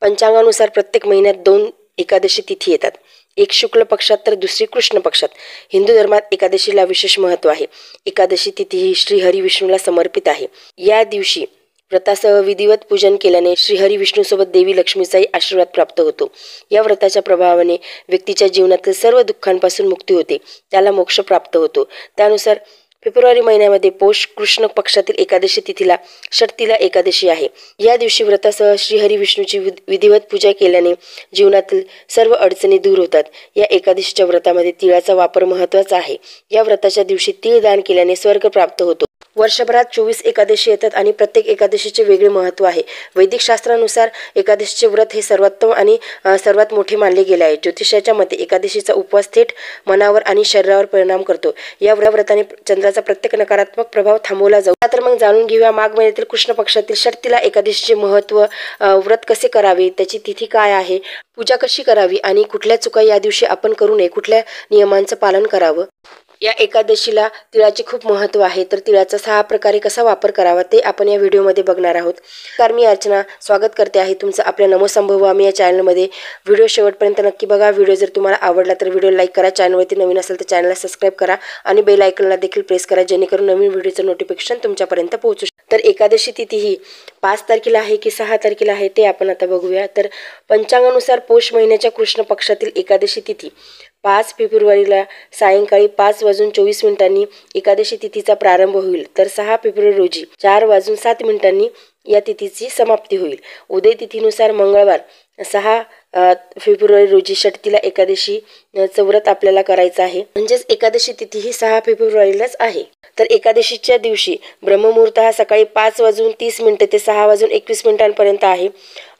पंचांगानुसार प्रत्येक महिन्यात 2 एकादशी तिथी येतात. एक शुक्ल पक्षात तर दुसरी कृष्ण पक्षात. हिंदू धर्मात एकादशीला विशेष महत्त्व आहे. एकादशी तिथी ही श्री हरी विष्णूला समर्पित आहे. या दिवशी व्रतासह विधिवत पूजन केल्याने श्रीहरी विष्णूसोबत देवी लक्ष्मीचाही आशीर्वाद प्राप्त होतो. या व्रताच्या प्रभावाने व्यक्तीच्या जीवनातील सर्व दुःखांपासून मुक्ती होते, त्याला मोक्ष प्राप्त होतो. त्यानुसार फेब्रुवारी महिन्यामध्ये पौष कृष्ण पक्षातील एकादशी तिथीला षटतिला एकादशी आहे. या दिवशी व्रतासह श्रीहरी विष्णूची विधिवत पूजा केल्याने जीवनातील सर्व अडचणी दूर होतात. या एकादशीच्या व्रतामध्ये तिळाचा वापर महत्त्वाचा आहे. या व्रताच्या दिवशी तीळ दान केल्याने स्वर्ग प्राप्त होतो. वर्षभरात 24 एकादशी येतात आणि प्रत्येक एकादशीचे वेगळे महत्त्व आहे. वैदिक शास्त्रानुसार एकादशीचे व्रत हे सर्वोत्तम आणि सर्वात मोठे मानले गेले आहे. ज्योतिषाच्या मते एकादशीचा उपवास थेट मनावर आणि शरीरावर परिणाम करतो. या व्रताने चंद्राचा प्रत्येक नकारात्मक प्रभाव थांबवला जाऊ. तर मग जाणून घेऊया माघ महिन्यातील कृष्ण पक्षातील षटतिला एकादशीचे महत्त्व, व्रत कसे करावे, त्याची तिथी काय आहे, पूजा कशी करावी आणि कुठल्या चुका या दिवशी आपण करू नये, कुठल्या नियमांचं पालन करावं. या एकादशीला तिळाचे खूप महत्त्व आहे. तर तिळाचा 6 प्रकारे कसा वापर करावा ते आपण या व्हिडिओमध्ये बघणार आहोत. तर मी अर्चना स्वागत करते आहे तुमचं आपल्या नमो संभवामी या चॅनलमध्ये. व्हिडिओ शेवटपर्यंत नक्की बघा. व्हिडिओ जर तुम्हाला आवडला तर व्हिडिओ लाईक करा. चॅनलवरती नवीन असेल तर चॅनलला सबस्क्राईब करा आणि बेल आयकॉनला देखील प्रेस करा, जेणेकरून नवीन व्हिडिओचं नोटिफिकेशन तुमच्यापर्यंत पोहोचू शकते. तर एकादशी तिथी ही 5 तारखेला आहे की 6 तारखेला आहे ते आपण आता बघूया. तर पंचांगानुसार पौष महिन्याच्या कृष्ण पक्षातील एकादशी तिथी 5 फेब्रुवारीला सायंकाळी 5:24 एकादशी तिथीचा प्रारंभ होईल. तर 6 फेब्रुवारी रोजी 4:07 या तिथीची समाप्ती होईल. उदय तिथीनुसार मंगळवार 6 फेब्रुवारी रोजी षटतिला एकादशीचं व्रत आपल्याला करायचं आहे. म्हणजेच एकादशी तिथी ही 6 फेब्रुवारीलाच आहे. तर एकादशीच्या दिवशी ब्रह्ममुहूर्त हा सकाळी 5:30 ते 6:21 आहे.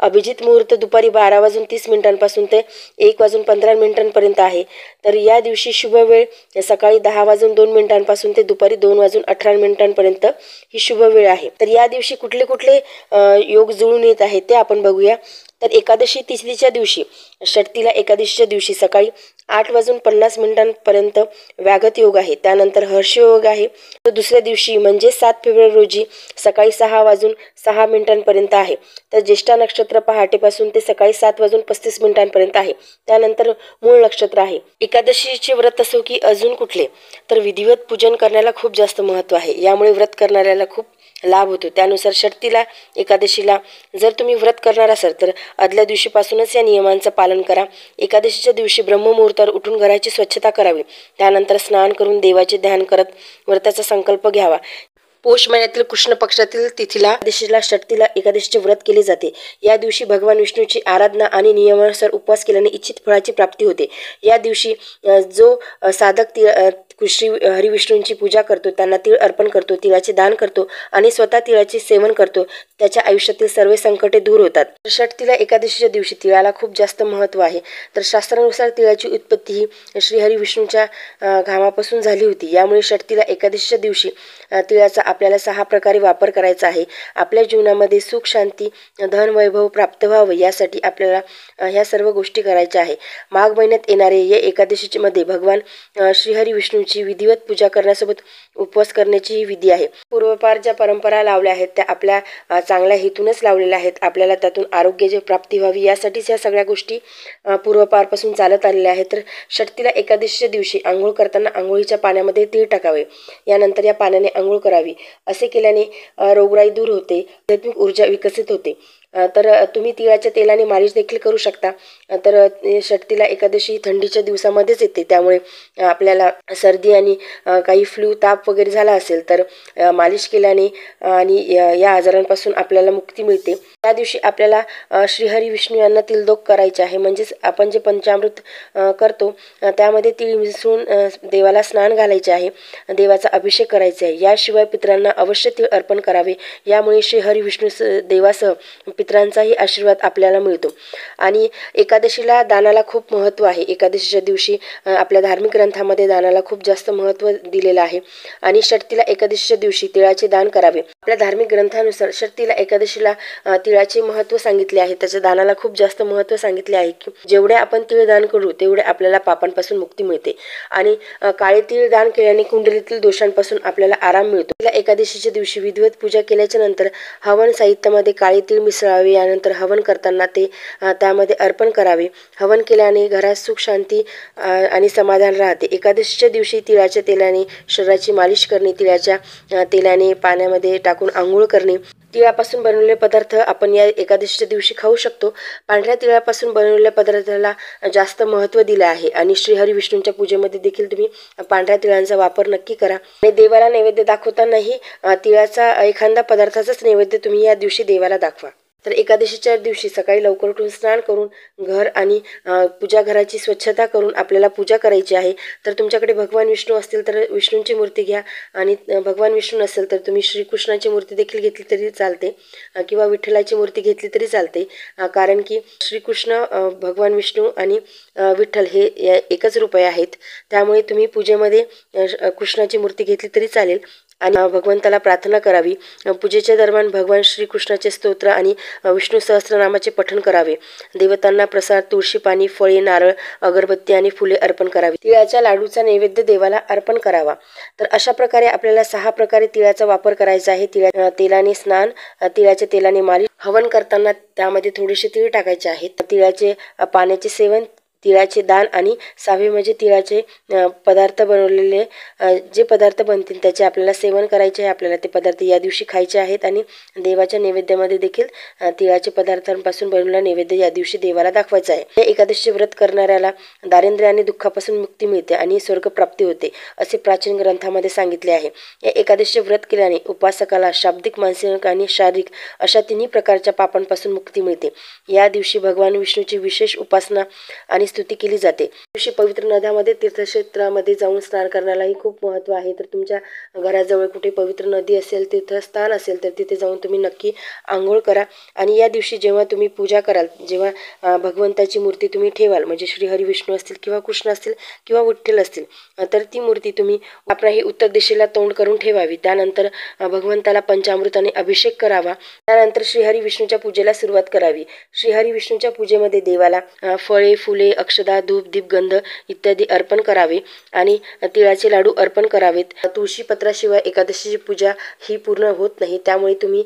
अभिजित मुहूर्त दुपारी 12:30 ते 1:15 आहे. तर या दिवशी शुभ वेळ सकाळी 10:02 ते दुपारी 2:18 ही शुभ वेळ आहे. तर या दिवशी कुठले कुठले योग जुळून येत आहेत ते आपण बघूया. तर एकादशी तिथीच्या दिवशी षटतिला एकादशीच्या दिवशी सकाळी 8:50 व्याघत योग आहे. त्यानंतर हर्ष योग आहे. तर दुसऱ्या दिवशी म्हणजे 7 फेब्रुवारी रोजी सकाळी 6:06 आहे. तर ज्येष्ठा नक्षत्र पहाटेपासून ते सकाळी 7:35 आहे. त्यानंतर मूळ नक्षत्र आहे. एकादशीचे व्रत असो की अजून कुठले, तर विधिवत पूजन करण्याला खूप जास्त महत्त्व आहे. यामुळे व्रत करणाऱ्याला खूप लाभ होतो. त्यानुसार षटतिला एकादशीला जर तुम्ही व्रत करणार असाल तर आदल्या दिवशीपासूनच या नियमांचं पालन करा. एकादशीच्या दिवशी ब्रह्ममुहूर्तावर उठून घराची स्वच्छता करावी. त्यानंतर स्नान करून देवाचे ध्यान करत व्रताचा संकल्प घ्यावा. पौष महिन्यातील कृष्ण पक्षातील तिथीला एकादशीला षटतिला एकादशीचे व्रत केले जाते. या दिवशी भगवान विष्णूची आराधना आणि नियमानुसार उपवास केल्याने इच्छित फळाची प्राप्ती होते. या दिवशी जो साधक श्री हरिविष्णूंची पूजा करतो, त्यांना तीळ अर्पण करतो, तिळाचे दान करतो आणि स्वतः तिळाचे सेवन करतो, त्याच्या आयुष्यातील सर्व संकटे दूर होतात. षटतिला एकादशीच्या दिवशी तिळाला खूप जास्त महत्त्व आहे. तर शास्त्रानुसार तिळाची उत्पत्ती ही श्री हरिविष्णूंच्या घामापासून झाली होती. यामुळे षटतिला एकादशीच्या दिवशी तिळाचा आपल्याला 6 प्रकारे वापर करायचा आहे. आपल्या जीवनामध्ये सुख, शांती, धन, वैभव प्राप्त व्हावं यासाठी आपल्याला ह्या सर्व गोष्टी करायच्या आहे. माघ महिन्यात येणारे या एकादशीच्या मध्ये भगवान श्रीहरी विष्णूची विधिवत पूजा करण्यासोबत उपवास करण्याची ही विधी आहे. पूर्वपार ज्या परंपरा लावल्या आहेत त्या आपल्या चांगल्या हेतूनच लावलेल्या आहेत. आपल्याला त्यातून आरोग्याची प्राप्ती व्हावी यासाठीच या सगळ्या गोष्टी पूर्वपारपासून चालत आलेल्या आहेत. तर षटतिला एकादशीच्या दिवशी आंघोळ करताना आंघोळीच्या पाण्यामध्ये तीळ टाकावे. यानंतर या पाण्याने आंघोळ करावी. असे केल्याने रोगराई दूर होते, आध्यात्मिक ऊर्जा विकसित होते. तर तुम्ही तिळाच्या तेलाने मालिश देखील करू शकता. तर षटतिला एकादशी थंडीच्या दिवसामध्येच येते, त्यामुळे आपल्याला सर्दी आणि काही फ्लू, ताप वगैरे झाला असेल तर मालिश केल्याने आणि या आजारांपासून आपल्याला मुक्ती मिळते. त्या दिवशी आपल्याला श्रीहरी विष्णू यांना तिलदोक करायचे आहे. म्हणजेच आपण जे पंचामृत करतो त्यामध्ये तीळ मिसळून देवाला स्नान घालायचे आहे, देवाचा अभिषेक करायचा आहे. याशिवाय पितरांना अवश्य तीळ अर्पण करावे. यामुळे श्रीहरी विष्णू देवासह पितरांचाही आशीर्वाद आपल्याला मिळतो. आणि एकादशीला दानाला खूप महत्त्व आहे. एकादशीच्या दिवशी आपल्या धार्मिक ग्रंथामध्ये दानाला खूप जास्त महत्त्व दिलेलं आहे. आणि षटतिला एकादशीच्या दिवशी तिळाचे दान करावे. आपल्या धार्मिक ग्रंथानुसार षटतिला एकादशीला तिळाचे महत्त्व सांगितले आहे. त्याच्या दानाला खूप जास्त महत्त्व सांगितले आहे की जेवढे आपण तीळ दान करू तेवढे आपल्याला पापांपासून मुक्ती मिळते. आणि काळे तीळ दान केल्याने कुंडलीतील दोषांपासून आपल्याला आराम मिळतो. एकादशीच्या दिवशी विधिवत पूजा केल्याच्या नंतर हवन साहित्यामध्ये काळे तीळ मिसळावे. करावे, यानंतर हवन करताना ते त्यामध्ये अर्पण करावे. हवन केल्याने घरात सुख शांती आणि समाधान राहते. एकादशीच्या दिवशी तिळाच्या तेलाने शरीराची मालिश करणे, तिळाच्या तेलाने पाण्यामध्ये टाकून आंघोळ करणे. तिळापासून बनवलेले पदार्थ आपण या एकादशीच्या दिवशी खाऊ शकतो. पांढऱ्या तिळापासून बनवलेल्या पदार्थाला जास्त महत्त्व दिले आहे आणि श्रीहरी विष्णूंच्या पूजेमध्ये देखील तुम्ही पांढऱ्या तिळांचा वापर नक्की करा. आणि देवाला नैवेद्य दाखवतानाही तिळाचा एखादा पदार्थाचाच नैवेद्य तुम्ही या दिवशी देवाला दाखवा. तर एकादशीच्या दिवशी सकाळी लवकर उठून स्नान करून घर आणि पूजा घराची स्वच्छता करून आपल्याला पूजा करायची आहे. तर तुमच्याकडे भगवान विष्णू असतील तर विष्णूंची मूर्ती घ्या आणि भगवान विष्णू नसेल तर तुम्ही श्रीकृष्णाची मूर्ती देखील घेतली तरी चालते किंवा विठ्ठलाची मूर्ती घेतली तरी चालते. कारण की श्रीकृष्ण, भगवान विष्णू आणि विठ्ठल हे एकच रूप आहेत. त्यामुळे तुम्ही पूजेमध्ये कृष्णाची मूर्ती घेतली तरी चालेल आणि भगवंताला प्रार्थना करावी. पूजेच्या दरम्यान भगवान श्रीकृष्णाचे स्तोत्र आणि विष्णू सहस्त्रनामाचे पठण करावे. देवतांना प्रसाद, तुळशी पाणी, फळे, नारळ, अगरबत्ती आणि फुले अर्पण करावी. तिळाच्या लाडूचा नैवेद्य देवाला अर्पण करावा. तर अशा प्रकारे आपल्याला 6 प्रकारे तिळाचा वापर करायचा आहे. तेलाने स्नान, तिळाच्या तेलाने मालिश, हवन करताना त्यामध्ये थोडेसे तीळ टाकायचे आहेत, तिळाचे पाण्याचे सेवन, तिळाचे दान आणि 6वे म्हणजे तिळाचे पदार्थ बनवलेले जे पदार्थ बनतील त्याचे आपल्याला सेवन करायचे आहे. आपल्याला ते पदार्थ या दिवशी खायचे आहेत आणि देवाच्या नैवेद्यामध्ये देखील तिळाच्या पदार्थांपासून बनवलेला नैवेद्य या दिवशी देवाला दाखवायचा आहे. या एकादशी व्रत करणाऱ्याला दारिद्र्य आणि दुःखापासून मुक्ती मिळते आणि स्वर्गप्राप्ती होते असे प्राचीन ग्रंथामध्ये सांगितले आहे. या एकादशी व्रत केल्याने उपासकाला शाब्दिक, मानसिक आणि शारीरिक अशा तिन्ही प्रकारच्या पापांपासून मुक्ती मिळते. या दिवशी भगवान विष्णूची विशेष उपासना आणि स्तुती केली जाते. दिवशी पवित्र नद्यांमध्ये, तीर्थक्षेत्रामध्ये जाऊन स्नान करण्यालाही खूप महत्त्व आहे. तर तुमच्या घराजवळ कुठे पवित्र नदी असेल, तीर्थस्थान असेल तर तिथे जाऊन तुम्ही नक्की आंघोळ करा. आणि या दिवशी जेव्हा तुम्ही पूजा कराल, जेव्हा भगवंताची मूर्ती तुम्ही ठेवाल, म्हणजे श्रीहरी विष्णू असतील किंवा कृष्ण असतील किंवा विठ्ठल असतील, तर ती मूर्ती तुम्ही आपल्याही उत्तर दिशेला तोंड करून ठेवावी. त्यानंतर भगवंताला पंचामृताने अभिषेक करावा. त्यानंतर श्रीहरी विष्णूच्या पूजेला सुरुवात करावी. श्रीहरी विष्णूच्या पूजेमध्ये देवाला फळे, फुले, अक्षदा, धूप, दीप, गंध इत्यादी अर्पण करावे आणि तिळाचे लाडू अर्पण करावेत. तुळशीपत्राशिवाय एकादशीची पूजा ही पूर्ण होत नाही. त्यामुळे तुम्ही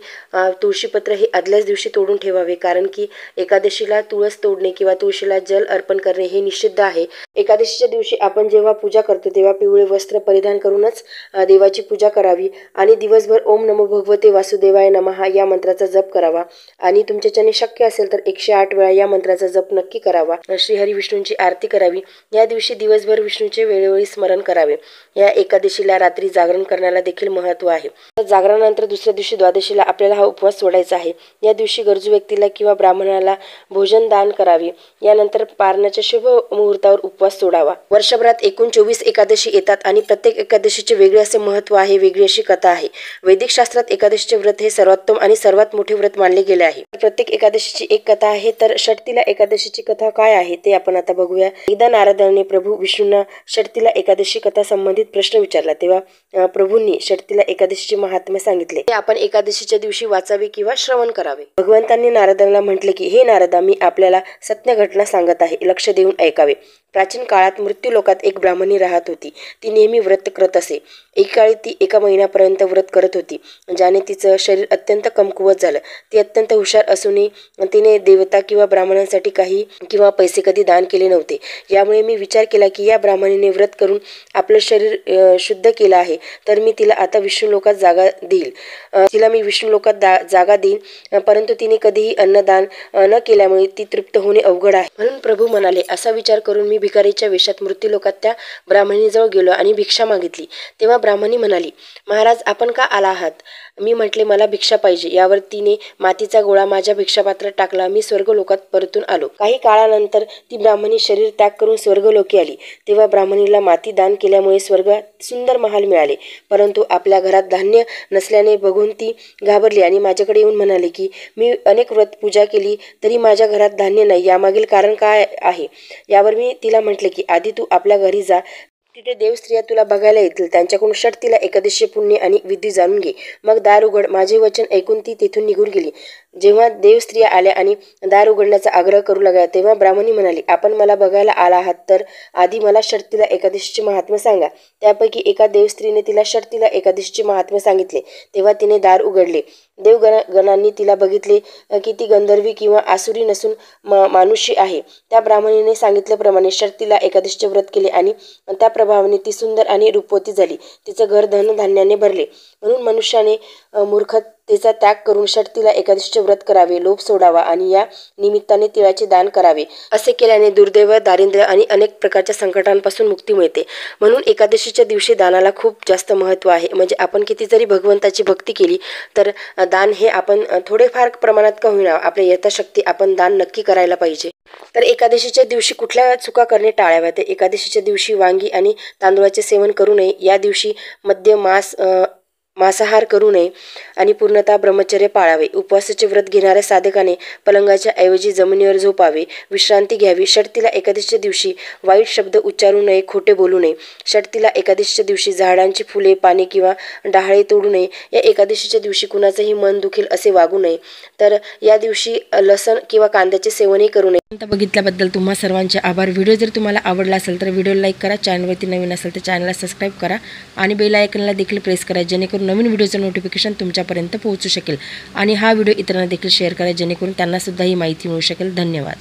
तुळशीपत्र हे आदल्याच दिवशी तोडून ठेवावे. कारण की एकादशीला तुळस तोडणे किंवा तुळशीला जल अर्पण करणे हे निषिद्ध आहे. एकादशीच्या दिवशी आपण जेव्हा पूजा करतो तेव्हा पिवळे वस्त्र परिधान करूनच देवाची पूजा करावी आणि दिवसभर ओम नमो भगवते वासुदेवाय नमः या मंत्राचा जप करावा आणि तुमच्याच्याने शक्य असेल तर 108 वेळा या मंत्राचा जप नक्की करावा. श्रीहरी विष्णूंची आरती करावी. या दिवशी दिवसभर विष्णूचे वेळोवेळी स्मरण करावे. या एकादशीला रात्री जागरण करण्याला देखील महत्त्व आहे. जागरणानंतर दुसऱ्या दिवशी द्वादशीला आपल्याला हा उपवास सोडायचा आहे. या दिवशी गरजू व्यक्तीला किंवा ब्राह्मणाला भोजन दान करावे. यानंतर पारण्याच्या शुभ मुहूर्तावर उपवास सोडावा. वर्षभरात एकूण 24 एकादशी येतात आणि प्रत्येक एकादशीचे वेगळे असे महत्त्व आहे, वेगळी अशी कथा आहे. वैदिक शास्त्रात एकादशीचे व्रत हे सर्वोत्तम आणि सर्वात मोठे व्रत मानले गेले आहे. प्रत्येक एकादशीची एक कथा आहे. तर षटतिला एकादशीची कथा काय आहे ते आपण आता बघूया. एकदा नारदाने प्रभू विष्णूंना षटतिला एकादशी कथा संबंधित प्रश्न विचारला. तेव्हा प्रभूंनी षटतिला एकादशीचे महात्म्य सांगितले. ते आपण एकादशीच्या दिवशी वाचावे किंवा श्रवण करावे. भगवंतांनी नारदांना म्हटले की, हे नारदा, मी आपल्याला सत्य घटना सांगत आहे, लक्ष देऊन ऐकावे. प्राचीन काळात मृत्यूलोकात एक ब्राह्मणी राहत होती. ती नेहमी व्रत करत असे. एकाकाळी ती 1 महिन्यापर्यंत व्रत करत होती, ज्याने तिचं शरीर अत्यंत कमकुवत झालं. ती अत्यंत हुशार असूनही तिने देवता किंवा ब्राह्मणांसाठी काही किंवा पैसे कधी दान केले नव्हते. यामुळे मी विचार केला की या ब्राह्मणीने व्रत करून आपलं शरीर शुद्ध केलं आहे, तर मी तिला आता विष्णुलोकात जागा देईल. जागा देईन. परंतु तिने कधीही अन्नदान न केल्यामुळे ती तृप्त होणे अवघड आहे. म्हणून प्रभू म्हणाले, असा विचार करून मी भिकारीच्या वेशात मृत्यूलोकात त्या ब्राह्मणीजवळ गेलो आणि भिक्षा मागितली. तेव्हा ब्राह्मणी म्हणाली, महाराज, आपण का आला आहात? मी म्हटले, मला भिक्षा पाहिजे. यावर तिने मातीचा गोळा माझ्या भिक्षापात्रात टाकला. मी स्वर्गलोकात परतून आलो. काही काळानंतर ती ब्राह्मणी शरीर त्याग करून स्वर्गलोकी आली. तेव्हा ब्राह्मणीला माती दान केल्यामुळे स्वर्गात सुंदर महाल मिळाले. परंतु आपल्या घरात धान्य नसल्याने बघून ती घाबरली आणि माझ्याकडे येऊन म्हणाली की, मी अनेक व्रत पूजा केली तरी माझ्या घरात धान्य नाही. यामागील कारण काय आहे? यावर मी तिला म्हटले की, आधी तू आपल्या घरी जा. तिथे देवस्त्रिया तुला बघायला येतील. त्यांच्याकडून षटतिला एकादशी पुण्य आणि विधी जाणून घे. मग दार उघड. माझे वचन ऐकून ती तेथून निघून गेली. जेव्हा देवस्त्रिया आल्या आणि दार उघडण्याचा आग्रह करू लागल्या, तेव्हा ब्राह्मणी म्हणाली, आपण मला बघायला आला आहात तर आधी मला षटतिला एकादशीचे महात्म्य सांगा. त्यापैकी एका देवस्त्रीने तिला षटतिला एकादशीचे महात्म्य सांगितले. तेव्हा तिने दार उघडले. देवगणांनी तिला बघितले की ती गंधर्वी किंवा आसुरी नसून मानुषी आहे. त्या ब्राह्मणीने सांगितल्याप्रमाणे षटतीला एकादशीचे व्रत केले आणि त्या प्रभावाने ती सुंदर आणि रूपवती झाली. तिचं घर धनधान्याने भरले. म्हणून मनुष्याने मूर्खतेचा त्याग करून षटतीला एकादशीचे व्रत करावे, लोभ सोडावा आणि या निमित्ताने तिळाचे दान करावे. असे केल्याने दुर्दैव, दारिद्र्य आणि अनेक प्रकारच्या संकटांपासून मुक्ती मिळते. म्हणून एकादशीच्या दिवशी दानाला खूप जास्त महत्त्व आहे. म्हणजे आपण किती जरी भगवंताची भक्ती केली तर दान हे आपण थोडेफार प्रमाणात का होईना आपल्या यथाशक्ती आपण दान नक्की करायला पाहिजे. तर एकादशीच्या दिवशी कुठल्या चुका करणे टाळाव्यात. एकादशीच्या दिवशी वांगी आणि तांदूळाचे सेवन करू नये. या दिवशी मद्य, मांसाहार करू नये आणि पूर्णतः ब्रह्मचर्य पाळावे. उपवासाचे व्रत घेणाऱ्या साधकाने पलंगाच्या ऐवजी जमिनीवर झोपावे, विश्रांती घ्यावी. षटतीला एकादशीच्या दिवशी वाईट शब्द उच्चारू नये, खोटे बोलू नये. षटतीला एकादशीच्या दिवशी झाडांची फुले, पाने किंवा डहाळे तोडू नये. या एकादशीच्या दिवशी कुणाचंही मन दुखेल असे वागू नये. तर या दिवशी लसण किंवा कांद्याचे सेवनही करू नये. बघितल्याबद्दल तुम्हा सर्वांचे आभार. व्हिडिओ जर तुम्हाला आवडला असेल तर व्हिडिओला लाईक करा, चॅनलवरती नवीन असेल तर चॅनलला सबस्क्राईब करा आणि बेल आयकॉनला देखील प्रेस करा, जेणेकरून नवीन व्हिडिओचं नोटिफिकेशन तुमच्यापर्यंत पोहोचू शकेल. आणि हा व्हिडिओ इतरांना देखील शेअर करा, जेणेकरून त्यांनासुद्धा ही माहिती मिळू शकेल. धन्यवाद.